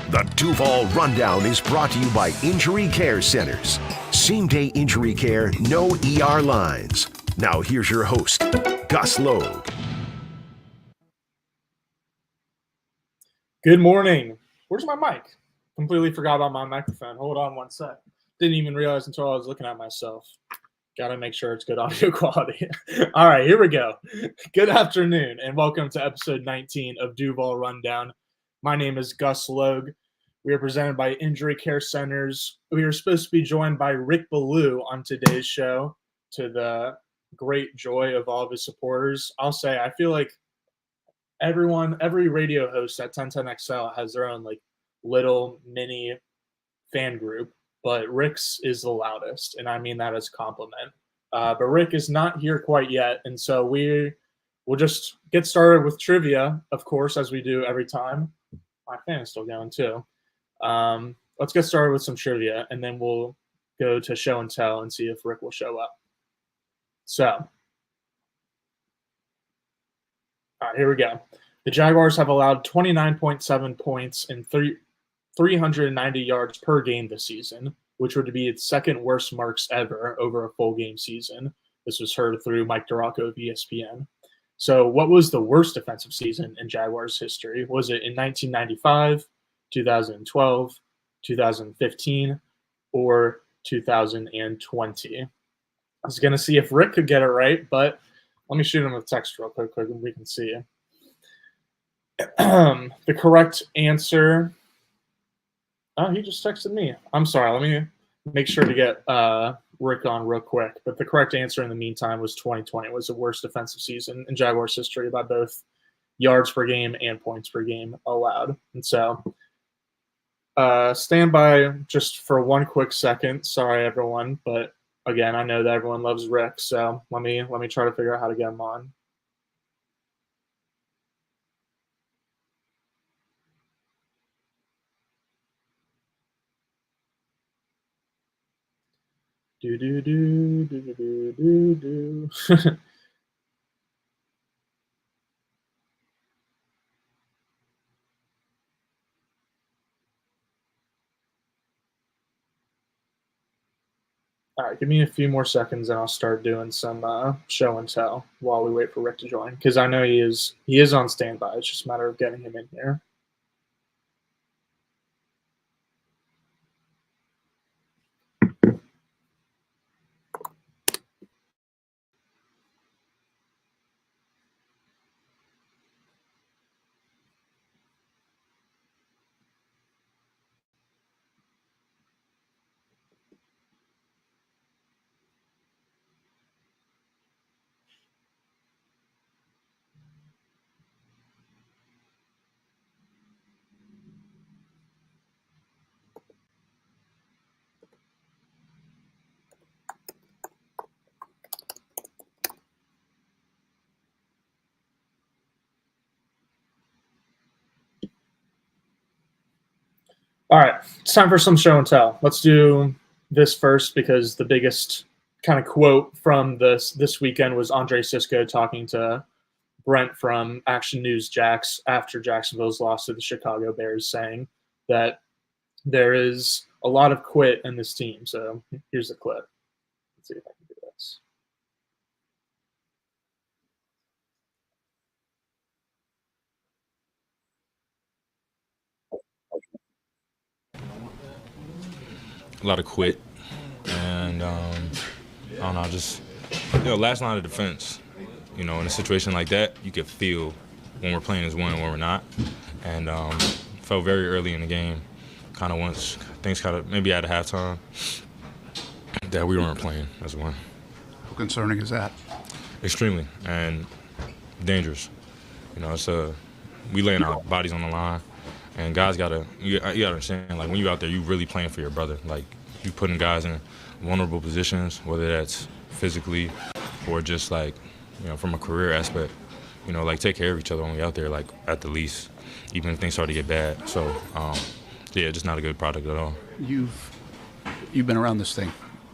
The Duval Rundown is brought to you by Injury Care Centers. Same-day injury care, no ER lines. Now here's your host, Gus Logue. Good morning. Where's my mic? Completely forgot about my microphone. Hold on one sec. Didn't even realize until I was looking at myself. Got to make sure it's good audio quality. All right, here we go. Good afternoon, and welcome to episode 19 of Duval Rundown. My name is Gus Logue. We are presented by Injury Care Centers. We are supposed to be joined by Rick Ballou on today's show, to the great joy of all of his supporters. I'll say, I feel like every radio host at 1010XL has their own like little mini fan group, but Rick's is the loudest, and I mean that as a compliment. But Rick is not here quite yet, and so we'll just get started with trivia, of course, as we do every time. My fan is still going too. Let's get started with some trivia, and then we'll go to show and tell and see if Rick will show up. So, all right, here we go. The Jaguars have allowed 29.7 points and 390 yards per game this season, which would be its second worst marks ever over a full game season. This was heard through Mike DeRocco of ESPN. So what was the worst defensive season in Jaguars history? Was it in 1995, 2012, 2015, or 2020? I was going to see if Rick could get it right, but let me shoot him a text real quick and we can see. The correct answer... Oh, he just texted me. I'm sorry. Let me make sure to get Rick on real quick. But the correct answer in the meantime was 2020. It was the worst defensive season in Jaguars history by both yards per game and points per game allowed. And so stand by just for one quick second. Sorry, everyone. But again, I know that everyone loves Rick. So let me try to figure out how to get him on. Do. All right, give me a few more seconds and I'll start doing some show and tell while we wait for Rick to join, because I know he is on standby. It's just a matter of getting him in here. All right, it's time for some show and tell. Let's do this first because the biggest kind of quote from this weekend was Andre Sisco talking to Brent from Action News Jax after Jacksonville's loss to the Chicago Bears, saying that there is a lot of quit in this team. So here's the clip. Let's see if I can do this. A lot of quit, and I don't know, just last line of defense. In a situation like that, you could feel when we're playing as one and when we're not, and felt very early in the game, kind of once things maybe at halftime, that we weren't playing as one. How concerning is that? Extremely, and dangerous. It's we laying our bodies on the line. And guys you gotta understand, like, when you're out there, you really playing for your brother. Like, you putting guys in vulnerable positions, whether that's physically or just like, from a career aspect. Like, take care of each other when we're out there, like, at the least, even if things start to get bad. So, just not a good product at all. You've been around this thing.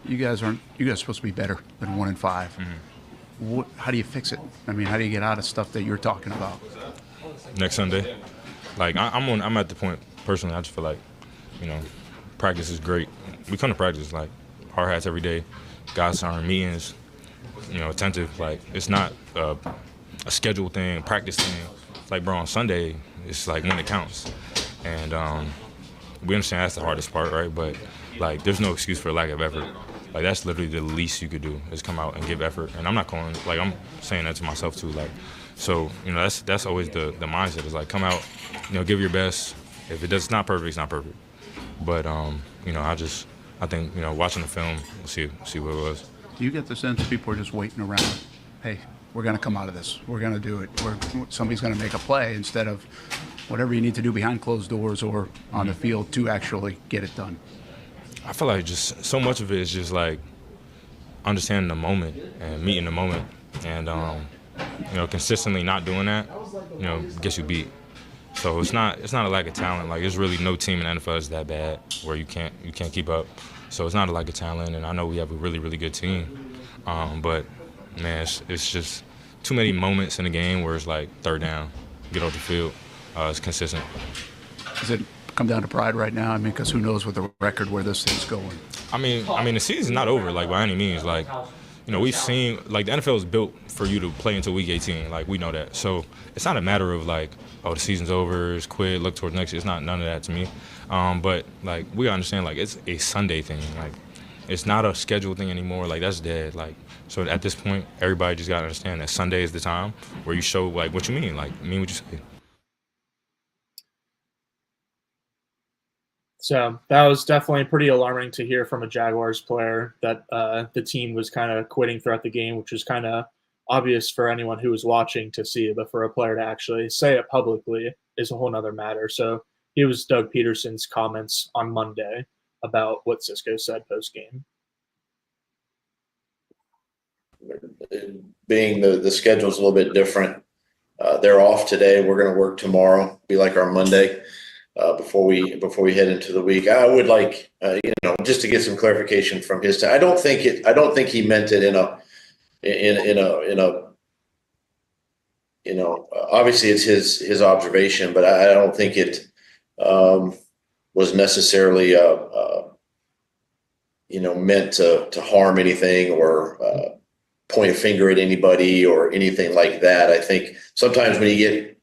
You guys are supposed to be better than 1-5. Mm-hmm. How do you fix it? I mean, how do you get out of stuff that you're talking about? Next Sunday. Like, I'm at the point personally, I just feel like, practice is great. We come to practice, like, hard hats every day. Guys are in meetings, attentive. Like, it's not a scheduled thing, practice thing. Like, bro, on Sunday, it's like when it counts. And we understand that's the hardest part, right? But, like, there's no excuse for lack of effort. Like, that's literally the least you could do is come out and give effort. And I'm not calling, like, I'm saying that to myself too. Like, so, that's always the mindset is like, come out, give your best. If it's not perfect, it's not perfect. But, I think, watching the film, we'll see what it was. Do you get the sense people are just waiting around? Hey, we're going to come out of this. We're going to do it. Somebody's going to make a play instead of whatever you need to do behind closed doors or on the field to actually get it done. I feel like just so much of it is just like understanding the moment and meeting the moment, and consistently not doing that, gets you beat. So it's not a lack of talent. Like, there's really no team in the NFL is that bad where you can't keep up. So it's not a lack of talent, and I know we have a really, really good team. But man, it's just too many moments in the game where it's like third down, get off the field. It's consistent. Does it come down to pride right now? I mean, because who knows with the record where this thing's going? I mean, the season's not over, like, by any means. Like, we've seen, like, the NFL is built for you to play until week 18. Like, we know that. So it's not a matter of, like, oh, the season's over, it's quit, look towards next year. It's not none of that to me. But, like, we gotta understand, like, it's a Sunday thing. Like, it's not a scheduled thing anymore. Like, that's dead. Like, so at this point, everybody just gotta understand that Sunday is the time where you show, like, what you mean. Like, mean what you say. So that was definitely pretty alarming to hear from a Jaguars player that the team was kind of quitting throughout the game, which was kind of obvious for anyone who was watching to see. But for a player to actually say it publicly is a whole nother matter. So here was Doug Peterson's comments on Monday about what Cisco said post-game. Being the schedule's a little bit different. They're off today. We're going to work tomorrow, be like our Monday. Before we head into the week, I would like just to get some clarification from his side. I don't think he meant it in a obviously it's his observation, but I don't think it was necessarily meant to harm anything or point a finger at anybody or anything like that. I think sometimes when you get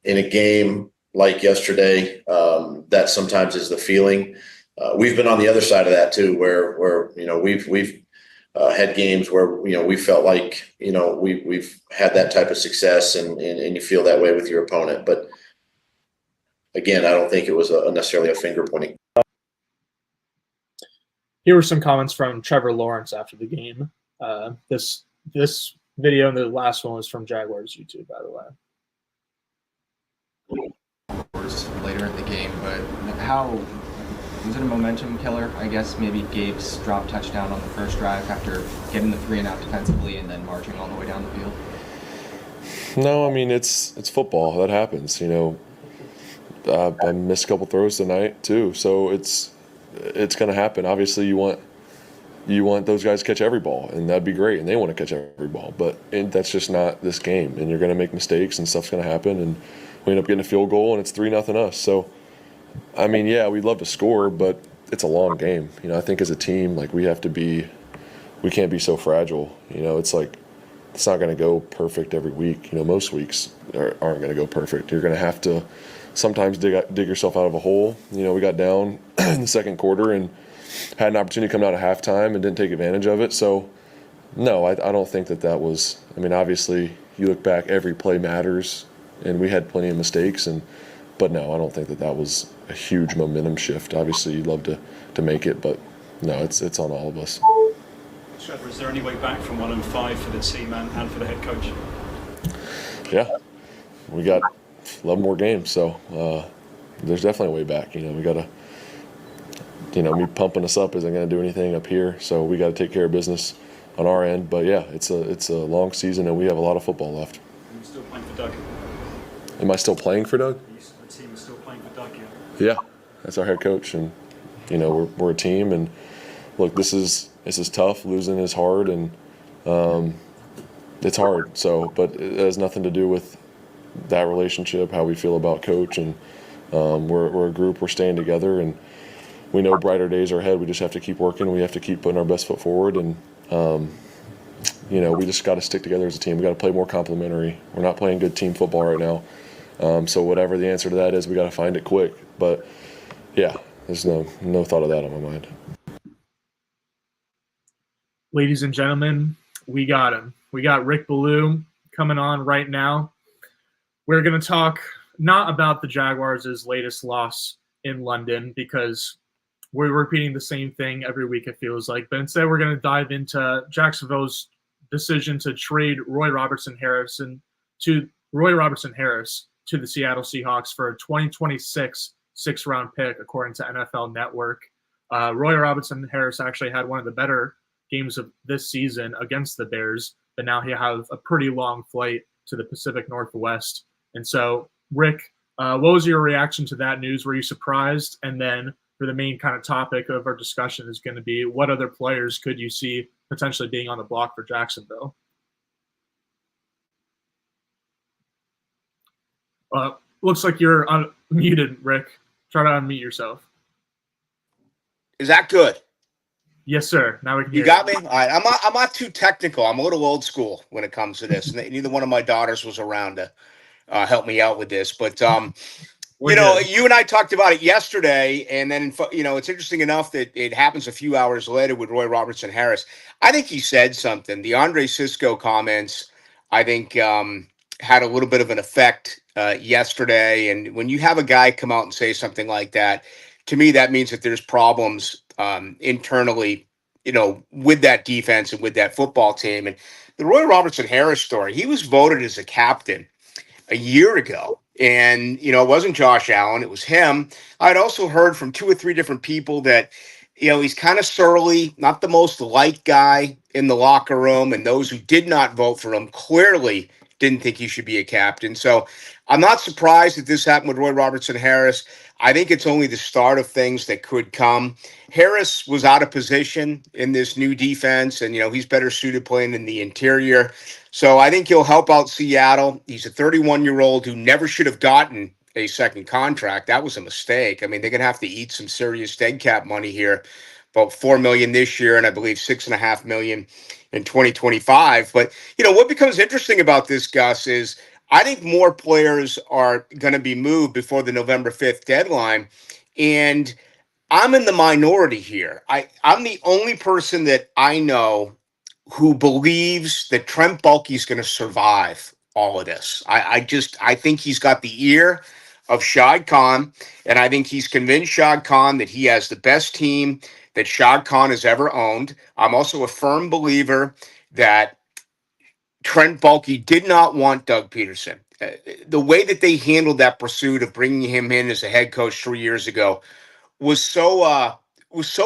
in a game like yesterday, that sometimes is the feeling. We've been on the other side of that too, where we've had games where we felt like we've had that type of success, and you feel that way with your opponent. But again, I don't think it was necessarily a finger pointing. Here were some comments from Trevor Lawrence after the game. This video and the last one was from Jaguars YouTube, by the way. Later in the game, but how was it a momentum killer? I guess maybe Gabe's drop touchdown on the first drive after getting the 3-and-out defensively and then marching all the way down the field. No, I mean it's football. That happens. I missed a couple throws tonight too, so it's going to happen. Obviously, you want those guys to catch every ball, and that'd be great, and they want to catch every ball. But that's just not this game, and you're going to make mistakes, and stuff's going to happen, and we end up getting a field goal, and it's 3-0 us. So, I mean, yeah, we'd love to score, but it's a long game. I think as a team, like, we can't be so fragile. It's like it's not going to go perfect every week. Most weeks aren't going to go perfect. You're going to have to sometimes dig yourself out of a hole. We got down in the second quarter and had an opportunity to come out at halftime and didn't take advantage of it. So, no, I don't think that was – I mean, obviously, you look back, every play matters, and we had plenty of mistakes. But, no, I don't think that was a huge momentum shift. Obviously, you'd love to make it, but, no, it's on all of us. Trevor, is there any way back from 105 for the team and for the head coach? Yeah. We got 11 more games, so there's definitely a way back. We got to – me pumping us up isn't going to do anything up here, so we got to take care of business on our end. But yeah, it's a long season, and we have a lot of football left. Are you still playing for Doug? Am I still playing for Doug? The team is still playing for Doug, yeah. Yeah, that's our head coach, and we're a team. And look, this is tough. Losing is hard, and it's hard. So, but it has nothing to do with that relationship, how we feel about coach, and We're a group. We're staying together, and we know brighter days are ahead. We just have to keep working. We have to keep putting our best foot forward, and we just got to stick together as a team. We got to play more complementary. We're not playing good team football right now. So whatever the answer to that is, we got to find it quick. But yeah, there's no thought of that on my mind. Ladies and gentlemen, we got him. We got Rick Ballou coming on right now. We're going to talk not about the Jaguars' latest loss in London, because we're repeating the same thing every week, it feels like. But instead, we're going to dive into Jacksonville's decision to trade Roy Robertson-Harris to the Seattle Seahawks for a 2026 sixth-round pick, according to NFL Network. Roy Robertson-Harris actually had one of the better games of this season against the Bears, but now he has a pretty long flight to the Pacific Northwest. And so, Rick, what was your reaction to that news? Were you surprised? And then for the main kind of topic of our discussion is going to be, what other players could you see potentially being on the block for Jacksonville? Looks like you're unmuted, Rick. Try to unmute yourself. Is that good? Yes, sir. Now we can hear you. Got me? All right. I'm not too technical. I'm a little old school when it comes to this. Neither one of my daughters was around to help me out with this. But, you and I talked about it yesterday. And then, it's interesting enough that it happens a few hours later with Roy Robertson-Harris. I think he said something. The Andre Cisco comments, I think, had a little bit of an effect yesterday. And when you have a guy come out and say something like that, to me, that means that there's problems internally, with that defense and with that football team. And the Roy Robertson-Harris story, he was voted as a captain a year ago. And, it wasn't Josh Allen, it was him. I'd also heard from 2 or 3 different people that, he's kind of surly, not the most liked guy in the locker room. And those who did not vote for him clearly didn't think he should be a captain. So I'm not surprised that this happened with Roy Robertson-Harris. I think it's only the start of things that could come. Harris was out of position in this new defense, and, he's better suited playing in the interior. So I think he'll help out Seattle. He's a 31-year-old who never should have gotten a second contract. That was a mistake. I mean, they're going to have to eat some serious dead cap money here, about $4 million this year, and I believe $6.5 million in 2025. But, what becomes interesting about this, Gus, is I think more players are going to be moved before the November 5th deadline. And I'm in the minority here. I'm the only person that I know who believes that Trent Baalke is going to survive all of this. I think he's got the ear of Shad Khan, and I think he's convinced Shad Khan that he has the best team that Shad Khan has ever owned. I'm also a firm believer that Trent Baalke did not want Doug Peterson. The way that they handled that pursuit of bringing him in as a head coach 3 years ago was so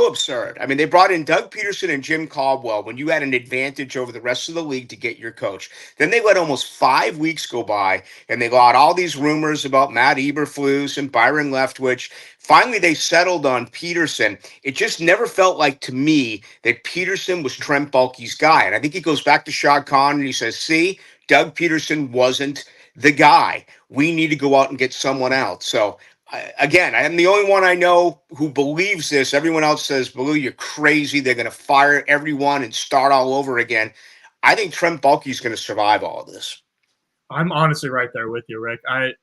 absurd. I mean, they brought in Doug Peterson and Jim Caldwell when you had an advantage over the rest of the league to get your coach. Then they let almost 5 weeks go by, and they got all these rumors about Matt Eberflus and Byron Leftwich. Finally, they settled on Peterson. It just never felt like to me that Peterson was Trent Baalke's guy. And I think he goes back to Shad Khan and he says, see, Doug Peterson wasn't the guy. We need to go out and get someone else. So, again, I am the only one I know who believes this. Everyone else says, Ballou, you're crazy. They're going to fire everyone and start all over again. I think Trent Baalke is going to survive all of this. I'm honestly right there with you, Rick. I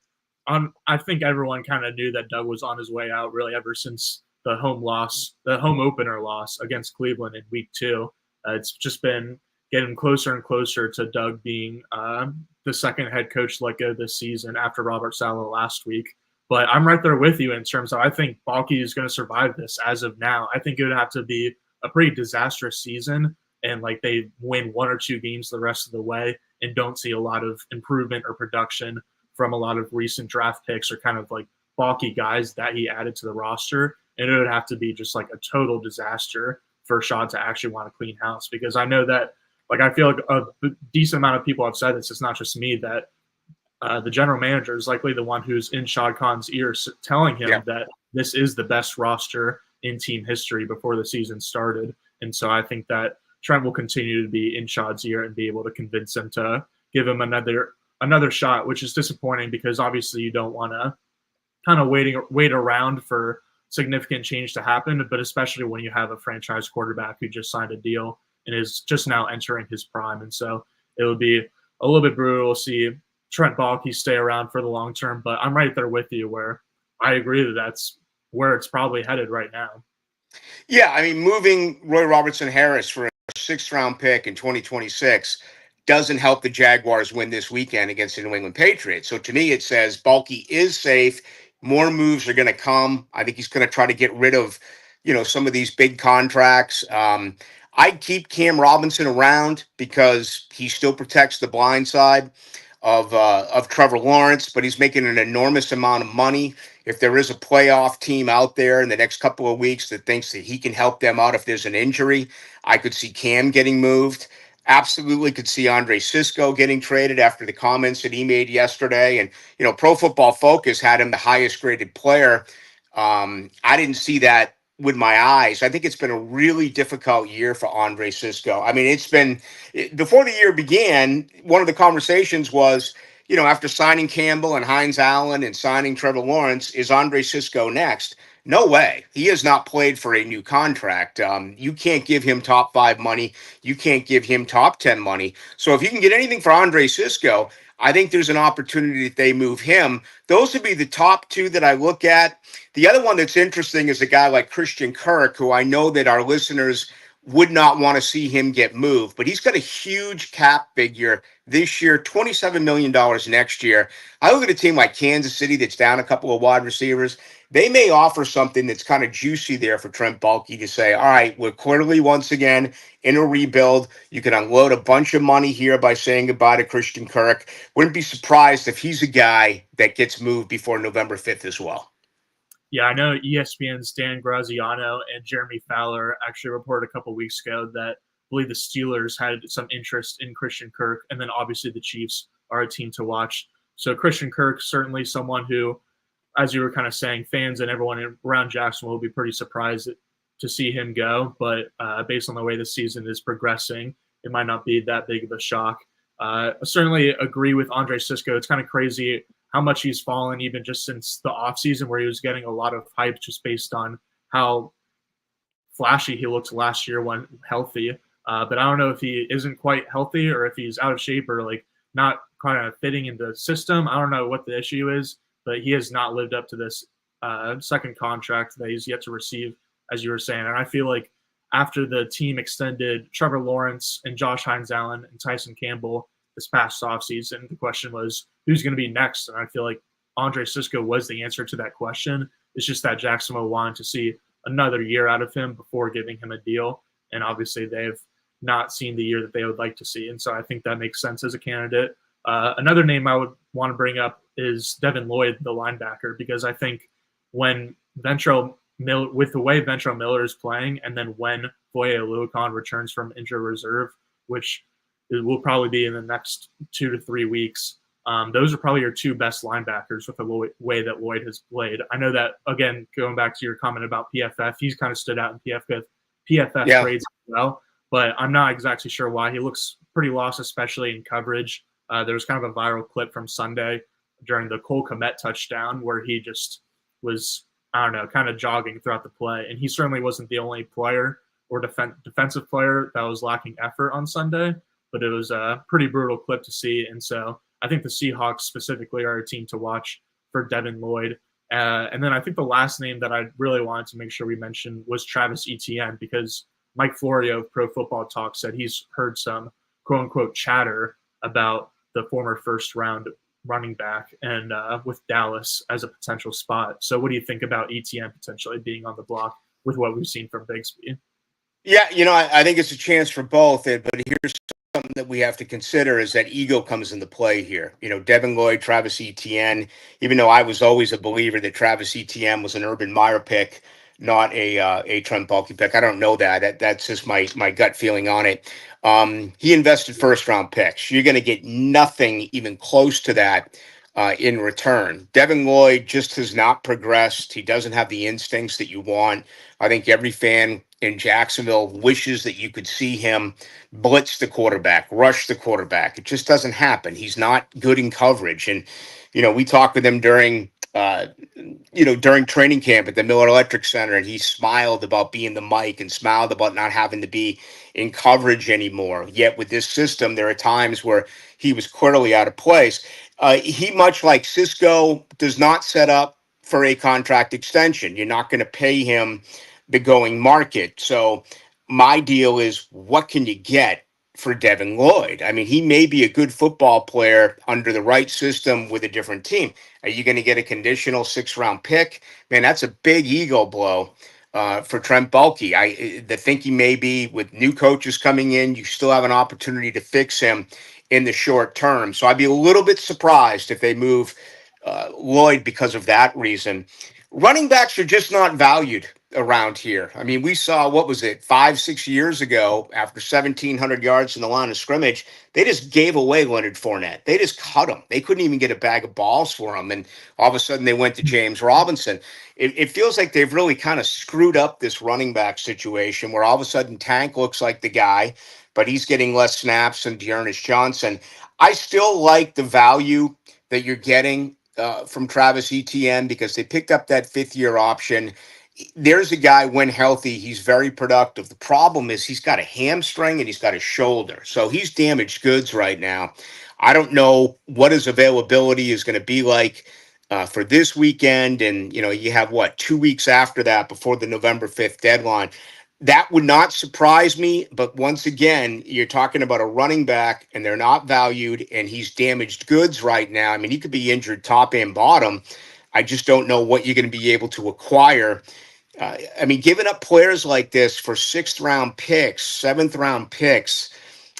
think everyone kind of knew that Doug was on his way out really ever since the home opener loss against Cleveland in week 2. It's just been getting closer and closer to Doug being the second head coach let go this season after Robert Saleh last week. But I'm right there with you in terms of I think Baalke is going to survive this as of now. I think it would have to be a pretty disastrous season and like they win 1 or 2 games the rest of the way and don't see a lot of improvement or production from a lot of recent draft picks or kind of like Baalke guys that he added to the roster. And it would have to be just like a total disaster for Shad to actually want to clean house, because I know that like I feel like a decent amount of people have said this. It's not just me, that the general manager is likely the one who's in Shad Khan's ears telling him that this is the best roster in team history before the season started. And so I think that Trent will continue to be in Shad's ear and be able to convince him to give him another shot, which is disappointing because obviously you don't want to kind of wait around for significant change to happen, but especially when you have a franchise quarterback who just signed a deal and is just now entering his prime. And so it would be a little bit brutal to see Trent Baalke stay around for the long term, but I'm right there with you where I agree that that's where it's probably headed right now. Yeah, I mean, moving Roy Robertson-Harris for a 6th-round pick in 2026 doesn't help the Jaguars win this weekend against the New England Patriots. So to me, it says Baalke is safe. More moves are going to come. I think he's going to try to get rid of, some of these big contracts. I'd keep Cam Robinson around because he still protects the blind side of Trevor Lawrence, but he's making an enormous amount of money. If there is a playoff team out there in the next couple of weeks that thinks that he can help them out if there's an injury, I could see Cam getting moved. Absolutely could see Andre Sisco getting traded after the comments that he made yesterday. And, Pro Football Focus had him the highest graded player. I didn't see that with my eyes. I think it's been a really difficult year for Andre Sisco. I mean, before the year began, one of the conversations was, after signing Campbell and Hines Allen and signing Trevor Lawrence, is Andre Sisco next? No way. He has not played for a new contract. You can't give him top 5 money. You can't give him top 10 money. So if you can get anything for Andre Sisco, I think there's an opportunity that they move him. Those would be the top 2 that I look at. The other one that's interesting is a guy like Christian Kirk, who I know that our listeners would not want to see him get moved, but he's got a huge cap figure this year, $27 million next year. I look at a team like Kansas City that's down a couple of wide receivers. They may offer something that's kind of juicy there for Trent Baalke to say, all right, we're clearly once again in a rebuild. You can unload a bunch of money here by saying goodbye to Christian Kirk. Wouldn't be surprised if he's a guy that gets moved before November 5th as well. Yeah, I know ESPN's Dan Graziano and Jeremy Fowler actually reported a couple weeks ago that I believe the Steelers had some interest in Christian Kirk, and then obviously the Chiefs are a team to watch. So Christian Kirk, certainly someone who, as you were kind of saying, fans and everyone around Jacksonville will be pretty surprised to see him go. But based on the way the season is progressing, it might not be that big of a shock. I certainly agree with Andre Sisco. It's kind of crazy how much he's fallen even just since the offseason, where he was getting a lot of hype just based on how flashy he looked last year when healthy. But I don't know if he isn't quite healthy or if he's out of shape or like not kind of fitting in the system. I don't know what the issue is, but he has not lived up to this second contract that he's yet to receive, as you were saying. And I feel like after the team extended Trevor Lawrence and Josh Hines Allen and Tyson Campbell this past offseason, the question was who's going to be next. And I feel like Andre Sisco was the answer to that question. It's just that Jacksonville wanted to see another year out of him before giving him a deal. And obviously they've not seen the year that they would like to see. And so I think that makes sense as a candidate. Another name I would want to bring up is Devin Lloyd, the linebacker, because I think when with the way Ventrell Miller is playing, and then when Foye Oluokun returns from injured reserve, which it will probably be in the next 2 to 3 weeks, those are probably your 2 best linebackers with the way that Lloyd has played. I know that, again, going back to your comment about PFF, he's kind of stood out in PFF grades as well, but I'm not exactly sure why. He looks pretty lost, especially in coverage. There was kind of a viral clip from Sunday during the Cole Kmet touchdown where he just was, I don't know, kind of jogging throughout the play. And he certainly wasn't the only player or defensive player that was lacking effort on Sunday, but it was a pretty brutal clip to see. And so I think the Seahawks specifically are a team to watch for Devin Lloyd. And then I think the last name that I really wanted to make sure we mentioned was Travis Etienne, because Mike Florio of Pro Football Talk said he's heard some quote-unquote chatter about the former first-round running back and with Dallas as a potential spot. So what do you think about Etienne potentially being on the block with what we've seen from Bigsby? Yeah, I think it's a chance for both. But here's something that we have to consider is that ego comes into play here. Devin Lloyd, Travis Etienne, even though I was always a believer that Travis Etienne was an Urban Meyer pick, not a Trent Baalke pick. I don't know that. That's just my gut feeling on it. He invested first-round picks. You're going to get nothing even close to that in return. Devin Lloyd just has not progressed. He doesn't have the instincts that you want. I think every fan in Jacksonville wishes that you could see him blitz the quarterback, rush the quarterback. It just doesn't happen. He's not good in coverage. And, we talked with him during uh, during training camp at the Miller Electric Center, and he smiled about being the Mike and smiled about not having to be in coverage anymore. Yet with this system, there are times where he was clearly out of place. He, much like Cisco, does not set up for a contract extension. You're not going to pay him the going market. So my deal is, what can you get for Devin Lloyd? I mean, he may be a good football player under the right system with a different team. Are you going to get a conditional 6th-round pick? Man, that's a big ego blow for Trent Baalke. The thinking may be, with new coaches coming in, you still have an opportunity to fix him in the short term. So I'd be a little bit surprised if they move Lloyd because of that reason. Running backs are just not valued around here. I mean, we saw, what was it, 5-6 years ago, after 1,700 yards in the line of scrimmage, they just gave away Leonard Fournette. They just cut him. They couldn't even get a bag of balls for him. And all of a sudden they went to James Robinson. It feels like they've really kind of screwed up this running back situation, where all of a sudden Tank looks like the guy, but he's getting less snaps than Dearness Johnson. I still like the value that you're getting from Travis Etienne, because they picked up that 5th-year option. There's a guy, when healthy, he's very productive. The problem is he's got a hamstring and he's got a shoulder. So he's damaged goods right now. I don't know what his availability is going to be like for this weekend. And, you have, 2 weeks after that before the November 5th deadline. That would not surprise me. But once again, you're talking about a running back and they're not valued, and he's damaged goods right now. I mean, he could be injured top and bottom. I just don't know what you're going to be able to acquire. Giving up players like this for 6th-round picks, 7th-round picks,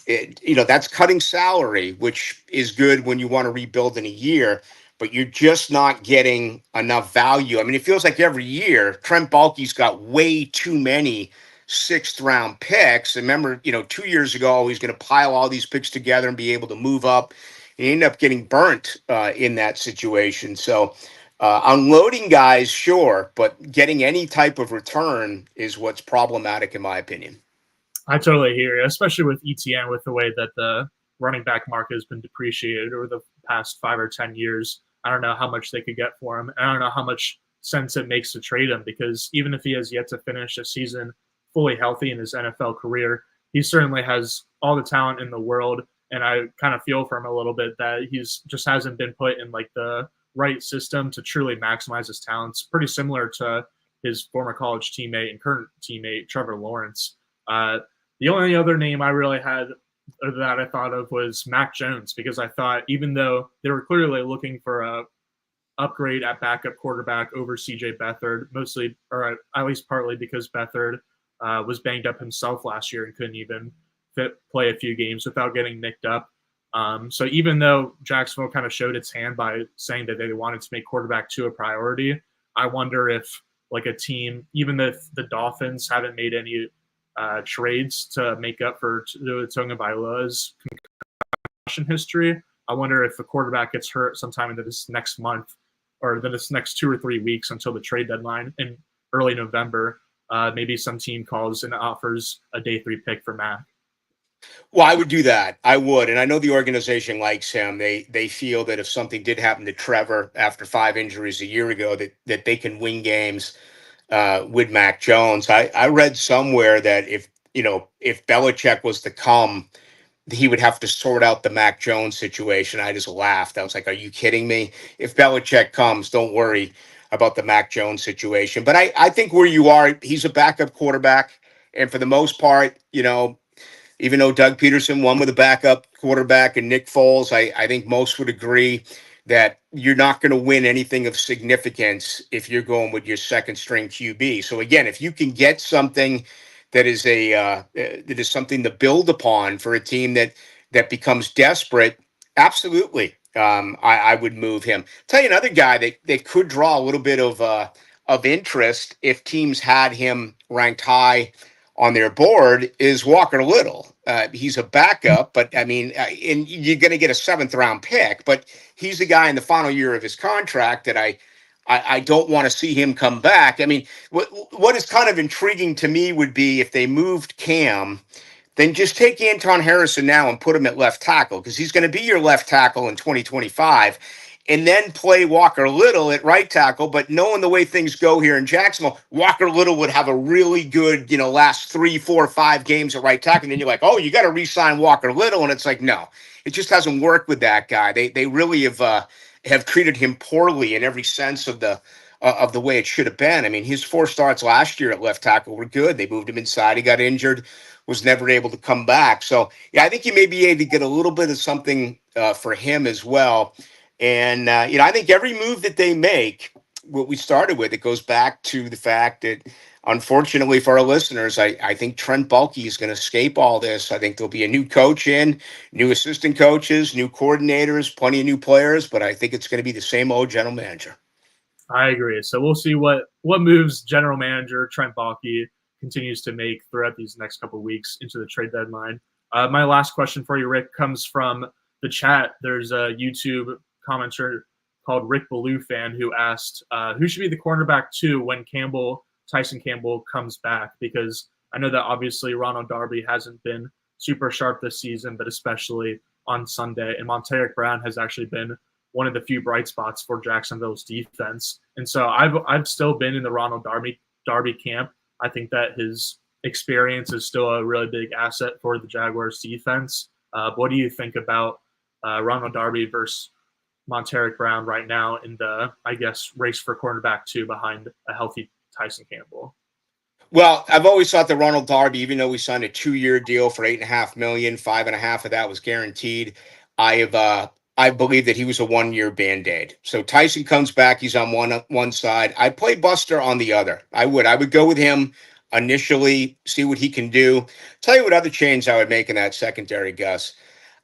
that's cutting salary, which is good when you want to rebuild in a year, but you're just not getting enough value. I mean, it feels like every year Trent Baalke's got way too many 6th-round picks. Remember, 2 years ago, he's going to pile all these picks together and be able to move up. He ended up getting burnt in that situation. So unloading guys, sure, but getting any type of return is what's problematic, in my opinion. I totally hear you, especially with ETN, with the way that the running back market has been depreciated over the past 5 or 10 years. I don't know how much they could get for him. I don't know how much sense it makes to trade him, because even if he has yet to finish a season fully healthy in his NFL career, he certainly has all the talent in the world. And I kind of feel for him a little bit that he's just hasn't been put in like the right system to truly maximize his talents. Pretty similar to his former college teammate and current teammate, Trevor Lawrence. The only other name I really had that I thought of was Mac Jones, because I thought, even though they were clearly looking for a upgrade at backup quarterback over CJ Beathard, mostly, or at least partly because Beathard was banged up himself last year and couldn't even play a few games without getting nicked up. So even though Jacksonville kind of showed its hand by saying that they wanted to make quarterback 2 a priority, I wonder if, like, a team, even if the Dolphins haven't made any trades to make up for Tagovailoa's concussion history, I wonder if the quarterback gets hurt sometime in this next month, or this next 2 or 3 weeks until the trade deadline in early November, maybe some team calls and offers a day 3 pick for Mac. Well, I would do that. I would. And I know the organization likes him. They feel that if something did happen to Trevor after 5 injuries a year ago, that they can win games with Mac Jones. I read somewhere that if Belichick was to come, he would have to sort out the Mac Jones situation. I just laughed. I was like, are you kidding me? If Belichick comes, don't worry about the Mac Jones situation. But I think where you are, he's a backup quarterback. And for the most part, even though Doug Peterson won with a backup quarterback and Nick Foles, I think most would agree that you're not going to win anything of significance if you're going with your 2nd-string QB. So again, if you can get something that is something to build upon for a team that becomes desperate, absolutely, I would move him. Tell you another guy that could draw a little bit of interest if teams had him ranked high on their board is Walker Little. He's a backup, but and you're going to get a 7th-round pick, but he's the guy in the final year of his contract that I don't want to see him come back. I mean, what is kind of intriguing to me would be if they moved Cam, then just take Anton Harrison now and put him at left tackle, because he's going to be your left tackle in 2025. and then play Walker Little at right tackle. But knowing the way things go here in Jacksonville, Walker Little would have a really good, last 3, 4, 5 games at right tackle. And then you're like, oh, you got to re-sign Walker Little. And it's like, no, it just hasn't worked with that guy. They really have treated him poorly in every sense of the way it should have been. I mean, his 4 starts last year at left tackle were good. They moved him inside. He got injured, was never able to come back. So, yeah, I think you may be able to get a little bit of something for him as well. And, I think every move that they make, what we started with, it goes back to the fact that, unfortunately for our listeners, I think Trent Baalke is going to escape all this. I think there'll be a new coach new assistant coaches, new coordinators, plenty of new players, but I think it's going to be the same old general manager. I agree. So we'll see what moves general manager Trent Baalke continues to make throughout these next couple of weeks into the trade deadline. My last question for you, Rick, comes from the chat. There's a YouTube commenter called Rick Ballou fan who asked who should be the cornerback 2 when Tyson Campbell comes back, because I know that obviously Ronald Darby hasn't been super sharp this season, but especially on Sunday, and Montaric Brown has actually been one of the few bright spots for Jacksonville's defense. And so I've still been in the Ronald Darby camp. I think that his experience is still a really big asset for the Jaguars defense. What do you think about Ronald Darby versus Montaric Brown right now in the, I guess, race for cornerback 2 behind a healthy Tyson Campbell? Well, I've always thought that Ronald Darby, even though we signed a 2-year deal for $8.5 million, 5.5 of that was guaranteed, I believe that he was a 1-year Band-Aid. So Tyson comes back. He's on one side. I'd play Buster on the other. I would go with him initially, see what he can do. Tell you what other change I would make in that secondary, Gus.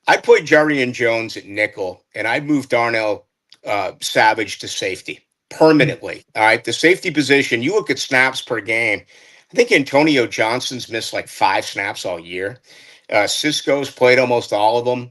I'd put Jarian Jones at nickel, and I'd move Darnell Savage to safety permanently. All right, the safety position, you look at snaps per game. I think Antonio Johnson's missed like 5 snaps all year. Cisco's played almost all of them.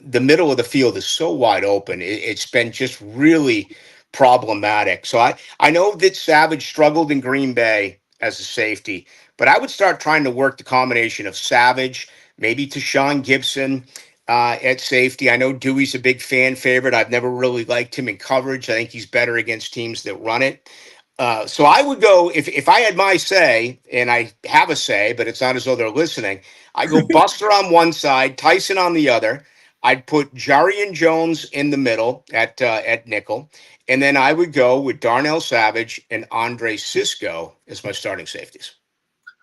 The middle of the field is so wide open. It's been just really problematic. So I know that Savage struggled in Green Bay as a safety, but I would start trying to work the combination of Savage, maybe Tashawn Gibson at safety. I know Dewey's a big fan favorite. I've never really liked him in coverage. I think he's better against teams that run it. So I would go, if I had my say, and I have a say, but it's not as though they're listening, I go Buster on one side, Tyson on the other. I'd put Jarian Jones in the middle at nickel. And then I would go with Darnell Savage and Andre Cisco as my starting safeties.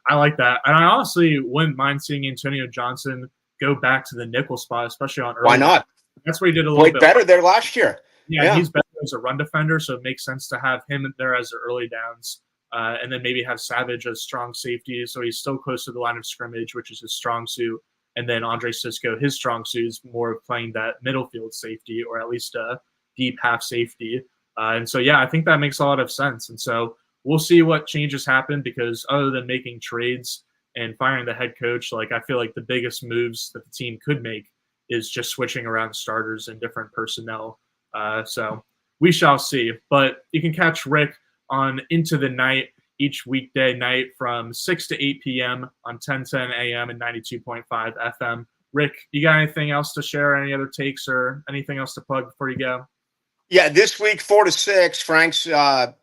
I like that. And I honestly wouldn't mind seeing Antonio Johnson go back to the nickel spot, especially on early. Why not? That's what he did a little bit better there last year. Yeah, he's better as a run defender, so it makes sense to have him there as the early downs, and then maybe have Savage as strong safety, so he's still close to the line of scrimmage, which is his strong suit, and then Andre Cisco, his strong suit is more of playing that middle field safety, or at least a deep half safety, and so, yeah, I think that makes a lot of sense, and so we'll see what changes happen, because other than making trades and firing the head coach, like, I feel like the biggest moves that the team could make is just switching around starters and different personnel. So we shall see. But you can catch Rick on Into the Night each weekday night from 6 to 8 p.m. on 1010 a.m. and 92.5 FM. Rick, you got anything else to share, any other takes or anything else to plug before you go? Yeah, this week, 4 to 6, Frank's out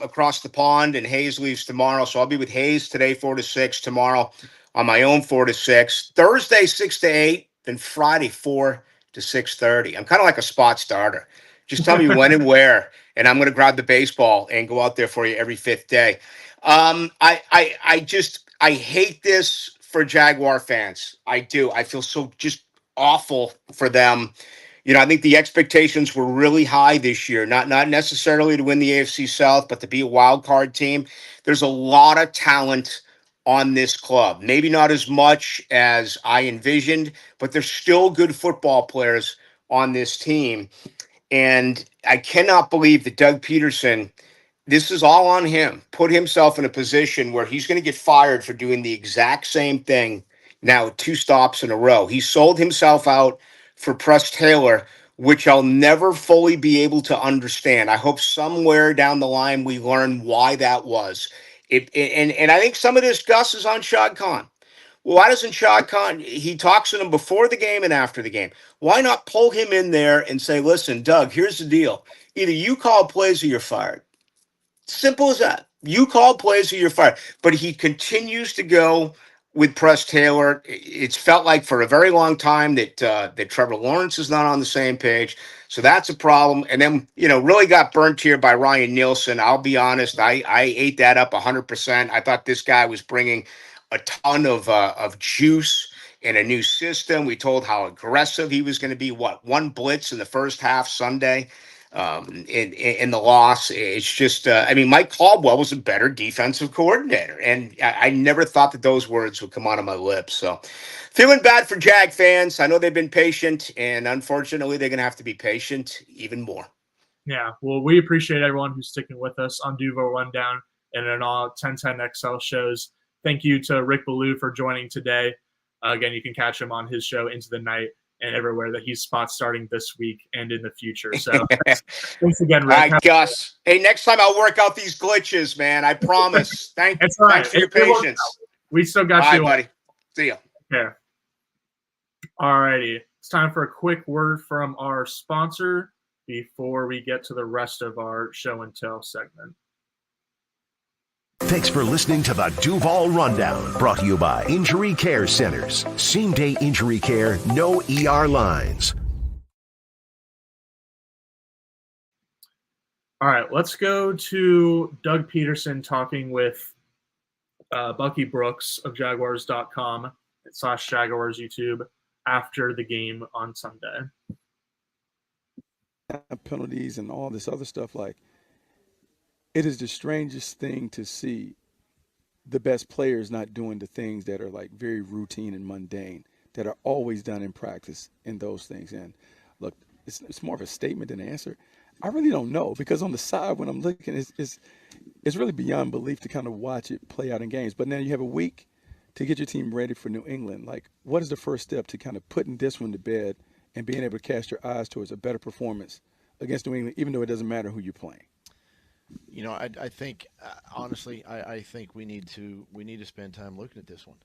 across the pond, and Hayes leaves tomorrow. So I'll be with Hayes today, 4 to 6, tomorrow on my own 4 to 6. Thursday, 6 to 8, then Friday, 4 to 6:30. I'm kind of like a spot starter. Just tell me when and where, and I'm going to grab the baseball and go out there for you every 5th day. I hate this for Jaguar fans. I do. I feel so just awful for them. You know, I think the expectations were really high this year, not necessarily to win the AFC South, but to be a wild card team. There's a lot of talent on this club. Maybe not as much as I envisioned, but there's still good football players on this team. And I cannot believe that Doug Peterson, this is all on him, put himself in a position where he's going to get fired for doing the exact same thing now with 2 stops in a row. He sold himself out for Press Taylor, which I'll never fully be able to understand. I hope somewhere down the line we learn why that was. And I think some of this, Gus, is on Shad Khan. Why doesn't Shad Khan, he talks to them before the game and after the game. Why not pull him in there and say, listen, Doug, here's the deal. Either you call plays or you're fired. Simple as that. You call plays or you're fired. But he continues to go with Press Taylor. It's felt like for a very long time that Trevor Lawrence is not on the same page. So that's a problem. And then, really got burnt here by Ryan Nielsen. I'll be honest. I ate that up 100%. I thought this guy was bringing a ton of juice and a new system. We told how aggressive he was going to be. One blitz in the first half Sunday. In the loss, it's just, Mike Caldwell was a better defensive coordinator, and I never thought that those words would come out of my lips. So, feeling bad for Jag fans. I know they've been patient, and unfortunately, they're going to have to be patient even more. Yeah, well, we appreciate everyone who's sticking with us on Duval Rundown and in all 1010 XL shows. Thank you to Rick Ballou for joining today. Again, you can catch him on his show Into the Night and everywhere that he's spot starting this week and in the future. So thanks again, Rick. All right, Gus. Hey, next time I'll work out these glitches, man. I promise. Thanks for your patience. We still got you. All right, buddy. See ya. Yeah. All righty. It's time for a quick word from our sponsor before we get to the rest of our show and tell segment. Thanks for listening to the Duval Rundown, brought to you by Injury Care Centers. Same-day injury care, no ER lines. All right, let's go to Doug Peterson talking with Bucky Brooks of Jaguars.com / Jaguars YouTube after the game on Sunday. Penalties and all this other stuff, it is the strangest thing to see the best players not doing the things that are very routine and mundane that are always done in practice in those things. And look, it's more of a statement than an answer. I really don't know, because on the side when I'm looking, it's really beyond belief to kind of watch it play out in games. But now you have a week to get your team ready for New England. What is the first step to kind of putting this one to bed and being able to cast your eyes towards a better performance against New England, even though it doesn't matter who you're playing? I think honestly, I think we need to spend time looking at this one.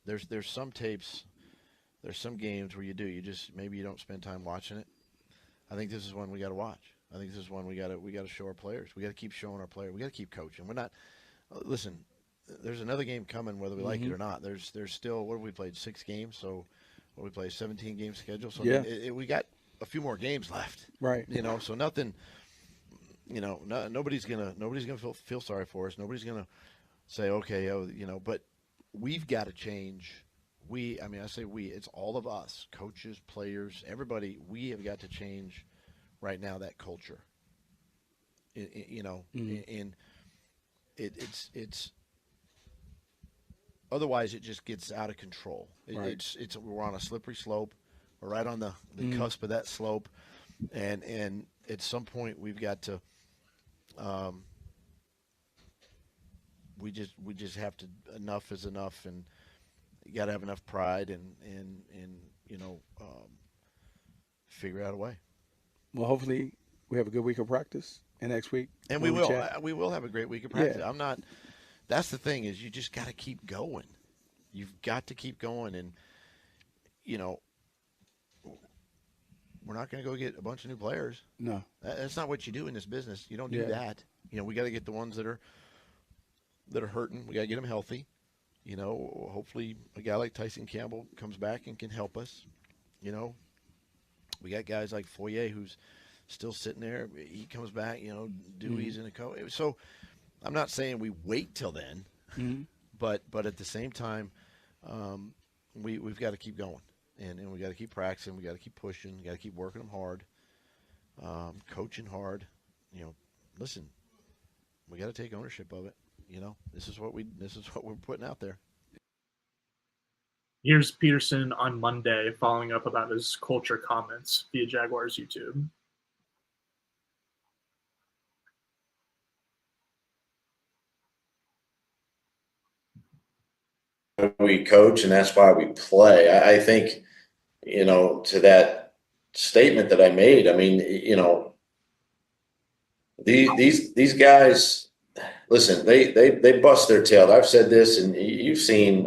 There's some tapes, there's some games where you just maybe you don't spend time watching it. I think this is one we got to watch. I think this is one we got to show our players. We got to keep showing our players. We got to keep coaching. We're not. Listen, there's another game coming whether we like it or not. There's still, what have we played, 6 games? So we play 17 game schedule. So yeah. We got a few more games left. Right. So nothing. Nobody's gonna feel sorry for us. Nobody's gonna say, okay, but we've got to change. I say we. It's all of us, coaches, players, everybody. We have got to change right now that culture. And it's otherwise it just gets out of control. Right. We're on a slippery slope. We're right on the cusp of that slope, and at some point we've got to. We just have to. Enough is enough, and you got to have enough pride and figure out a way. Well, hopefully we have a good week of practice, and next week, and we will. We will have a great week of practice. Yeah. That's the thing, is you just got to keep going. You've got to keep going, and we're not going to go get a bunch of new players. No. That's not what you do in this business. You don't do that. We got to get the ones that are hurting. We got to get them healthy. Hopefully a guy like Tyson Campbell comes back and can help us. We got guys like Foyer who's still sitting there. He comes back, Dewey's in a coach. So I'm not saying we wait till then, but at the same time, we've got to keep going. And we got to keep practicing. We got to keep pushing. We got to keep working them hard, coaching hard. Listen, we got to take ownership of it. This is what we're putting out there. Here's Peterson on Monday following up about his culture comments via Jaguars YouTube. We coach, and that's why we play. I think, to that statement that I made, these guys, listen, they bust their tail. I've said this, and you've seen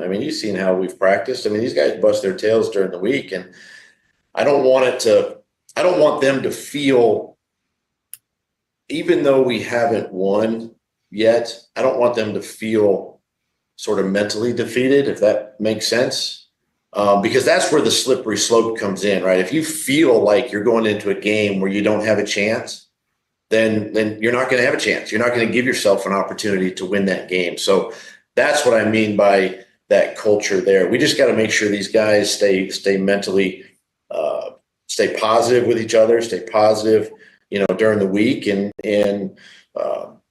how we've practiced. I mean, these guys bust their tails during the week, and I don't want them to feel, even though we haven't won yet, I don't want them to feel sort of mentally defeated, if that makes sense. Because that's where the slippery slope comes in, right? If you feel like you're going into a game where you don't have a chance, then you're not going to have a chance. You're not going to give yourself an opportunity to win that game. So that's what I mean by that culture there. We just got to make sure these guys stay mentally, stay positive with each other, stay positive, during the week. And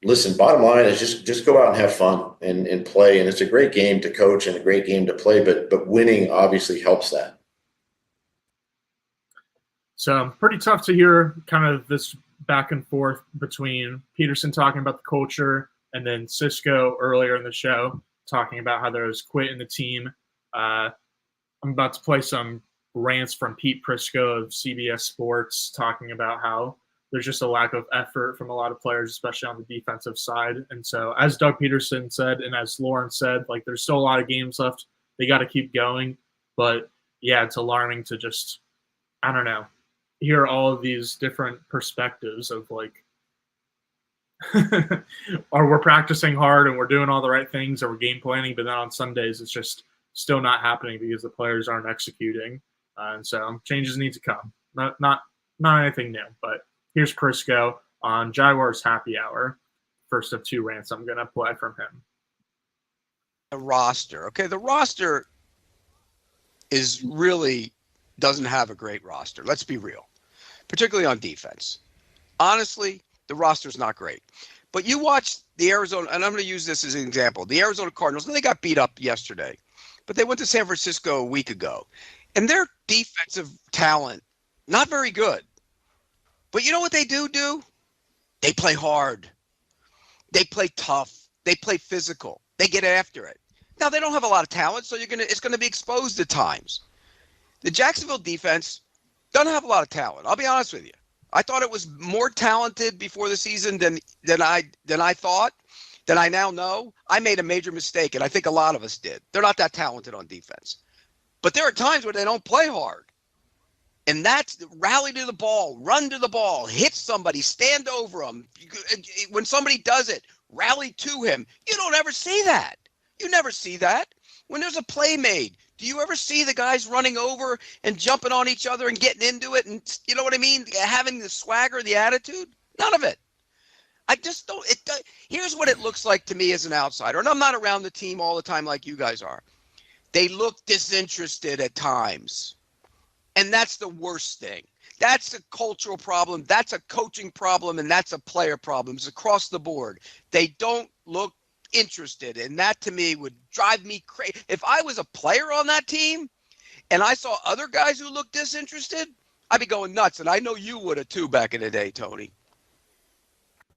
listen, bottom line is just go out and have fun and play. And it's a great game to coach and a great game to play, but winning obviously helps that. So pretty tough to hear kind of this back and forth between Peterson talking about the culture and then Cisco earlier in the show talking about how there's quit in the team. I'm about to play some rants from Pete Prisco of CBS Sports talking about how there's just a lack of effort from a lot of players, especially on the defensive side. And so as Doug Peterson said, and as Lauren said, like there's still a lot of games left. They got to keep going. But yeah, it's alarming to just, I don't know, hear all of these different perspectives of like, or we're practicing hard and we're doing all the right things, or we're game planning, but then on some days it's just still not happening because the players aren't executing. And so changes need to come. Not anything new, but here's Prisco on Jaguars Happy Hour. First of two rants I'm going to play from him. The roster. Okay, the roster is really doesn't have a great roster. Let's be real, particularly on defense. Honestly, the roster's not great. But you watch the Arizona, and I'm going to use this as an example. The Arizona Cardinals, they got beat up yesterday, but they went to San Francisco a week ago. And their defensive talent, not very good. But you know what they do? They play hard. They play tough. They play physical. They get after it. Now, they don't have a lot of talent, so it's going to be exposed at times. The Jacksonville defense doesn't have a lot of talent. I'll be honest with you. I thought it was more talented before the season than I thought, than I now know. I made a major mistake, and I think a lot of us did. They're not that talented on defense. But there are times where they don't play hard. And that's rally to the ball, run to the ball, hit somebody, stand over them. When somebody does it, rally to him. You don't ever see that. You never see that. When there's a play made, do you ever see the guys running over and jumping on each other and getting into it? And you know what I mean? Having the swagger, the attitude? None of it. I just don't. Here's what it looks like to me as an outsider. And I'm not around the team all the time like you guys are. They look disinterested at times. And that's the worst thing. That's a cultural problem. That's a coaching problem. And that's a player problem. It's across the board. They don't look interested. And that to me would drive me crazy. If I was a player on that team and I saw other guys who looked disinterested, I'd be going nuts. And I know you would have too back in the day, Tony.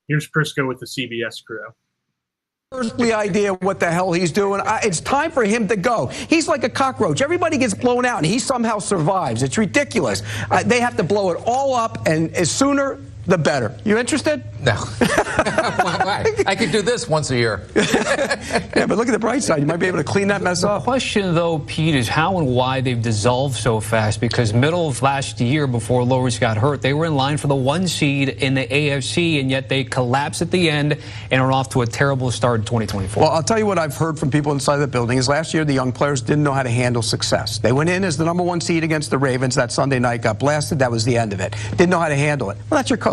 Here's Prisco with the CBS crew. Earthly idea what the hell he's doing. It's time for him to go. He's like a cockroach. Everybody gets blown out, and he somehow survives. It's ridiculous. They have to blow it all up, and as sooner, the better. You interested? No. I could do this once a year. Yeah, but look at the bright side. You might be able to clean that mess up. The question, though, Pete, is how and why they've dissolved so fast. Because middle of last year, before Lowry got hurt, they were in line for the 1 seed in the AFC, and yet they collapsed at the end and are off to a terrible start in 2024. Well, I'll tell you what I've heard from people inside the building is last year the young players didn't know how to handle success. They went in as the number 1 seed against the Ravens that Sunday night, got blasted. That was the end of it. Didn't know how to handle it. Well, that's your coach.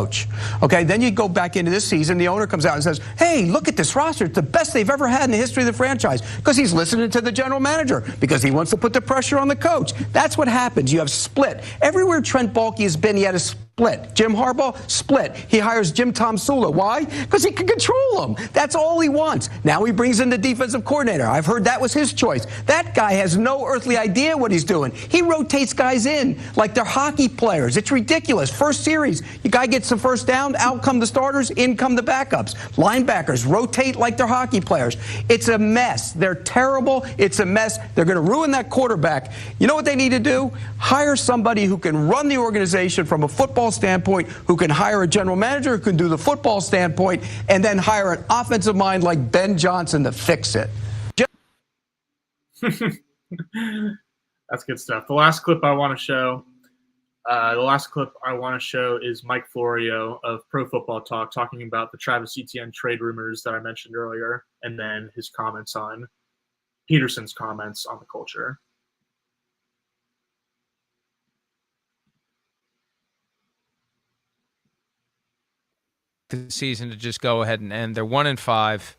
Okay, then you go back into this season, the owner comes out and says, hey, look at this roster. It's the best they've ever had in the history of the franchise, because he's listening to the general manager, because he wants to put the pressure on the coach. That's what happens. You have split. Everywhere Trent Baalke has been, he had a split. Jim Harbaugh, split. He hires Jim Tomsula. Why? Because he can control them. That's all he wants. Now he brings in the defensive coordinator. I've heard that was his choice. That guy has no earthly idea what he's doing. He rotates guys in like they're hockey players. It's ridiculous. First series, the guy gets the first down, out come the starters, in come the backups. Linebackers rotate like they're hockey players. It's a mess. They're terrible. It's a mess. They're going to ruin that quarterback. You know what they need to do? Hire somebody who can run the organization from a football football standpoint, who can hire a general manager, who can do the football standpoint, and then hire an offensive mind like Ben Johnson to fix it. That's good stuff. The last clip I want to show is Mike Florio of Pro Football Talk talking about the Travis Etienne trade rumors that I mentioned earlier, and then his comments on Peterson's comments on the culture. The season to just go ahead and end. They're 1-5.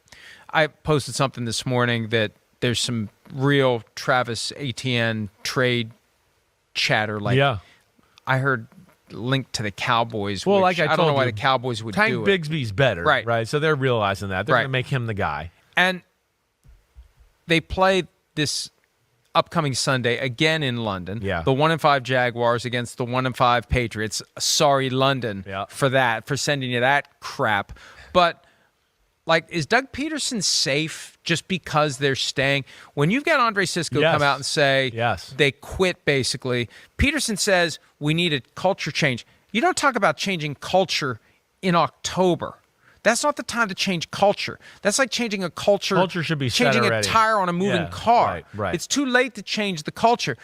I posted something this morning that there's some real Travis Etienne trade chatter. Like, yeah. I heard linked to the Cowboys. Well, which like I don't know told why you, the Cowboys would Tank do it. Bigsby's better, right? So they're realizing that they're going to make him the guy. And they play this upcoming Sunday again in London. Yeah. The 1-5 Jaguars against the 1-5 Patriots. Sorry, London, for that, for sending you that crap. But, like, is Doug Peterson safe just because they're staying? When you've got Andre Sisco come out and say they quit, basically, Peterson says we need a culture change. You don't talk about changing culture in October. That's not the time to change culture. That's like changing a culture. Culture should be changing set a already. tire on a moving car. Right. It's too late to change the culture.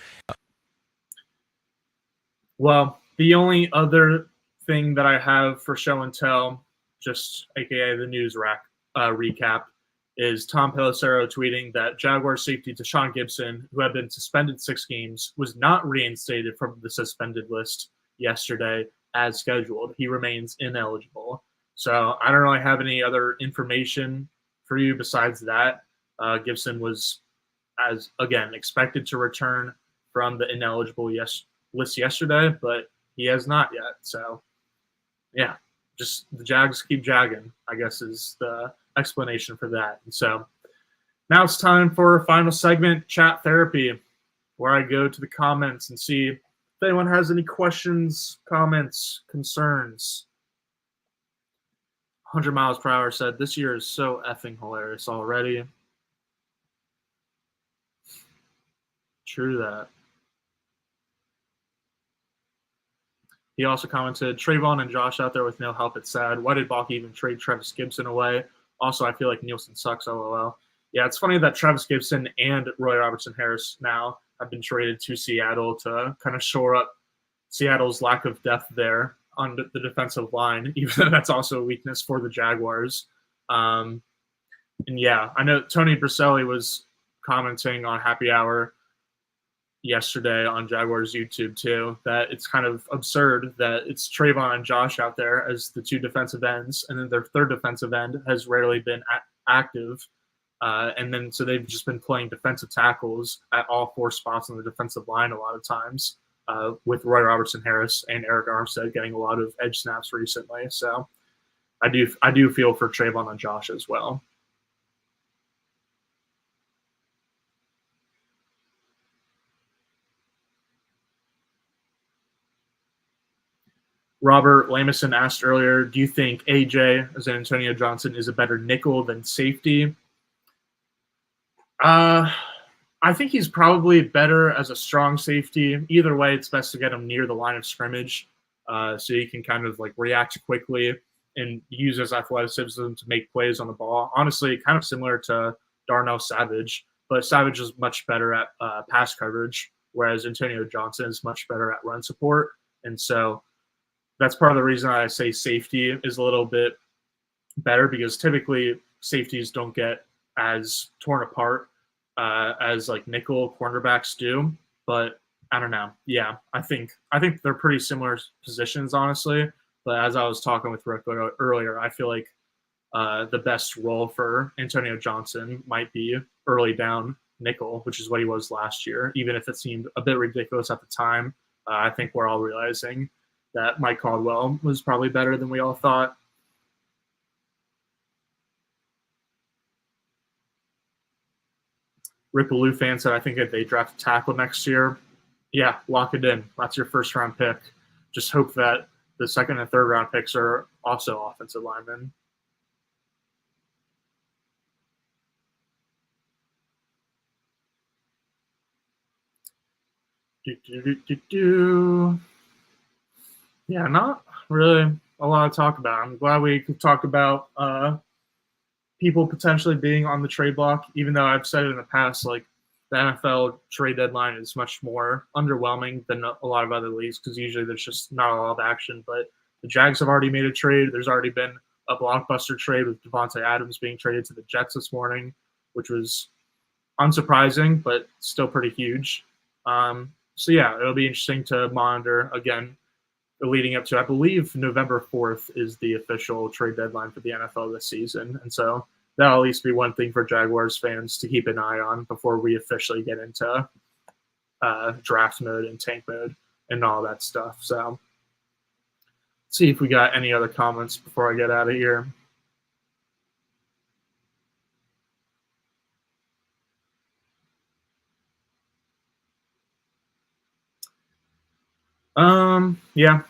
Well, the only other thing that I have for show and tell, just aka the news recap, is Tom Pelissero tweeting that Jaguar safety Deshaun Gibson, who had been suspended 6 games, was not reinstated from the suspended list yesterday as scheduled. He remains ineligible. So I don't really have any other information for you besides that. Gibson was, as again, expected to return from the ineligible list yesterday, but he has not yet. So, yeah, just the Jags keep jagging, I guess, is the explanation for that. And so now it's time for a final segment, Chat Therapy, where I go to the comments and see if anyone has any questions, comments, concerns. 100 miles per hour said, this year is so effing hilarious already. True that. He also commented, Trayvon and Josh out there with no help. It's sad. Why did Bach even trade Travis Gibson away? Also, I feel like Nielsen sucks, LOL. Yeah, it's funny that Travis Gibson and Roy Robertson-Harris now have been traded to Seattle to kind of shore up Seattle's lack of depth there on the defensive line, even though that's also a weakness for the Jaguars. And yeah, I know Tony Briselli was commenting on Happy Hour yesterday on Jaguars YouTube too, that it's kind of absurd that it's Trayvon and Josh out there as the 2 defensive ends, and then their third defensive end has rarely been active. And then so they've just been playing defensive tackles at all 4 spots on the defensive line a lot of times. With Roy Robertson-Harris and Eric Armstead getting a lot of edge snaps recently. So I do feel for Trayvon and Josh as well. Robert Lamison asked earlier, do you think AJ, as in Antonio Johnson, is a better nickel than safety? I think he's probably better as a strong safety. Either way, it's best to get him near the line of scrimmage so he can kind of like react quickly and use his athleticism to make plays on the ball. Honestly, kind of similar to Darnell Savage, but Savage is much better at pass coverage, whereas Antonio Johnson is much better at run support. And so that's part of the reason I say safety is a little bit better, because typically safeties don't get as torn apart as like nickel cornerbacks do. But I don't know. Yeah, I think they're pretty similar positions, honestly. But as I was talking with Rick earlier, I feel like the best role for Antonio Johnson might be early down nickel, which is what he was last year. Even if it seemed a bit ridiculous at the time, I think we're all realizing that Mike Caldwell was probably better than we all thought. Rick Ballou fan said, I think if they draft a tackle next year, yeah, lock it in. That's your first-round pick. Just hope that the second and third-round picks are also offensive linemen. Yeah, not really a lot to talk about. I'm glad we could talk about people potentially being on the trade block, even though I've said it in the past, like the NFL trade deadline is much more underwhelming than a lot of other leagues because usually there's just not a lot of action. But the Jags have already made a trade. There's already been a blockbuster trade with Devontae Adams being traded to the Jets this morning, which was unsurprising, but still pretty huge. So yeah, it'll be interesting to monitor again leading up to, I believe, November 4th is the official trade deadline for the NFL this season. And so that'll at least be one thing for Jaguars fans to keep an eye on before we officially get into draft mode and tank mode and all that stuff. So let's see if we got any other comments before I get out of here. Yeah,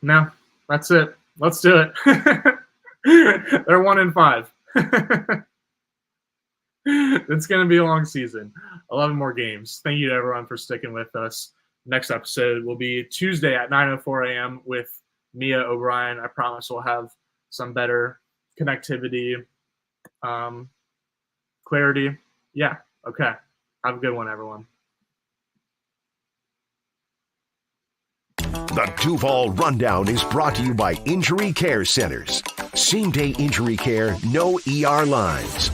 no, that's it. Let's do it. They're 1-5. It's going to be a long season. 11 more games. Thank you to everyone for sticking with us. Next episode will be Tuesday at 9:04 a.m. with Mia O'Brien. I promise we'll have some better connectivity, clarity. Yeah, okay. Have a good one, everyone. The Duval Rundown is brought to you by Injury Care Centers. Same-day injury care, no ER lines.